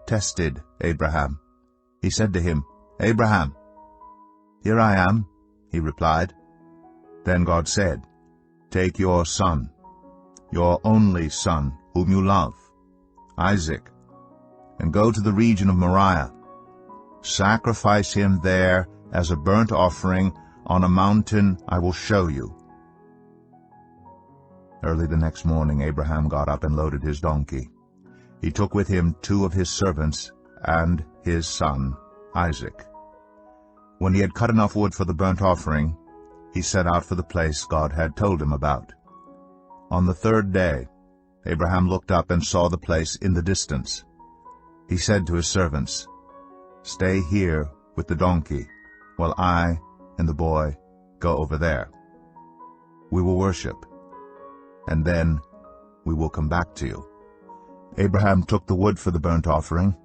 tested Abraham. He said to him, "Abraham." "Here I am," he replied. Then God said, "Take your son, your only son, whom you love, Isaac, and go to the region of Moriah. Sacrifice him there as a burnt offering on a mountain I will show you." Early the next morning Abraham got up and loaded his donkey. He took with him 2 of his servants and his son Isaac. When he had cut enough wood for the burnt offering, he set out for the place God had told him about. On the 3rd day, Abraham looked up and saw the place in the distance. He said to his servants, "Stay here with the donkey, while I and the boy go over there. We will worship, and then we will come back to you." Abraham took the wood for the burnt offering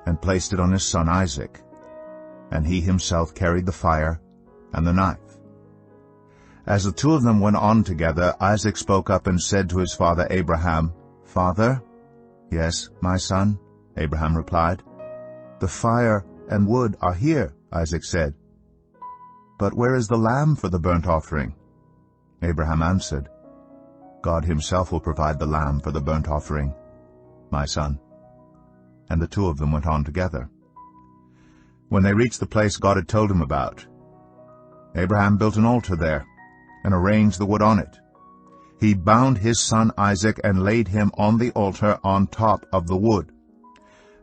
and placed it on his son Isaac, and he himself carried the fire and the knife. As the 2 of them went on together, Isaac spoke up and said to his father Abraham, "Father?" "Yes, my son," Abraham replied. "The fire and wood are here," Isaac said. "But where is the lamb for the burnt offering?" Abraham answered, "God himself will provide the lamb for the burnt offering, my son." And the 2 of them went on together. When they reached the place God had told him about, Abraham built an altar there and arranged the wood on it. He bound his son Isaac and laid him on the altar on top of the wood.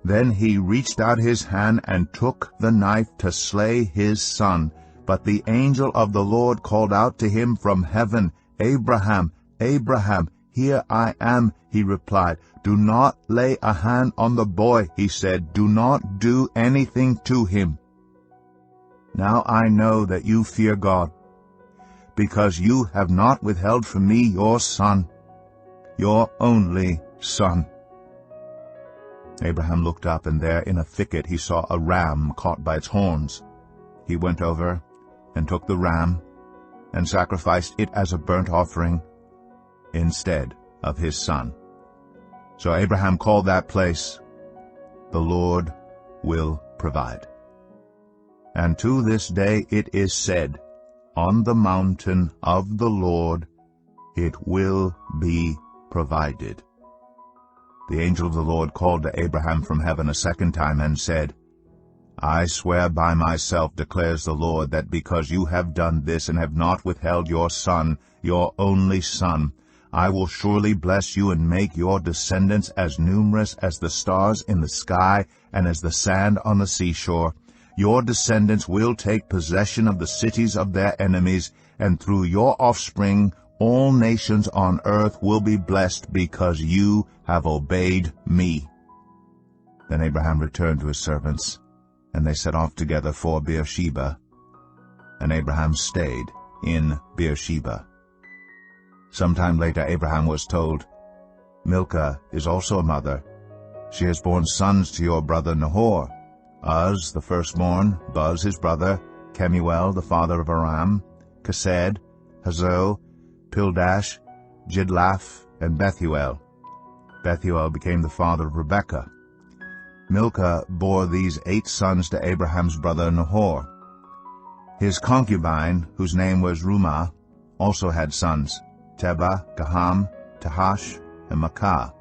Then he reached out his hand and took the knife to slay his son. But the angel of the Lord called out to him from heaven, "Abraham, Abraham, here I am," he replied. "Do not lay a hand on the boy," he said. "Do not do anything to him. Now I know that you fear God, because you have not withheld from me your son, your only son." Abraham looked up, and there in a thicket he saw a ram caught by its horns. He went over and took the ram and sacrificed it as a burnt offering instead of his son. So Abraham called that place, "The Lord will provide." And to this day it is said, "On the mountain of the Lord it will be provided." The angel of the Lord called to Abraham from heaven a second time and said, "I swear by myself, declares the Lord, that because you have done this and have not withheld your son, your only son, I will surely bless you and make your descendants as numerous as the stars in the sky and as the sand on the seashore. Your descendants will take possession of the cities of their enemies, and through your offspring all nations on earth will be blessed because you have obeyed me." Then Abraham returned to his servants, and they set off together for Beersheba, and Abraham stayed in Beersheba. Sometime later Abraham was told, "Milcah is also a mother. She has borne sons to your brother Nahor, Uz the firstborn, Buz his brother, Kemuel the father of Aram, Kesed, Hazo, Pildash, Jidlaph, and Bethuel. Bethuel became the father of Rebekah. Milcah bore these 8 sons to Abraham's brother Nahor. His concubine, whose name was Rumah, also had sons, Tebah, Gaham, Tahash, and Makkah.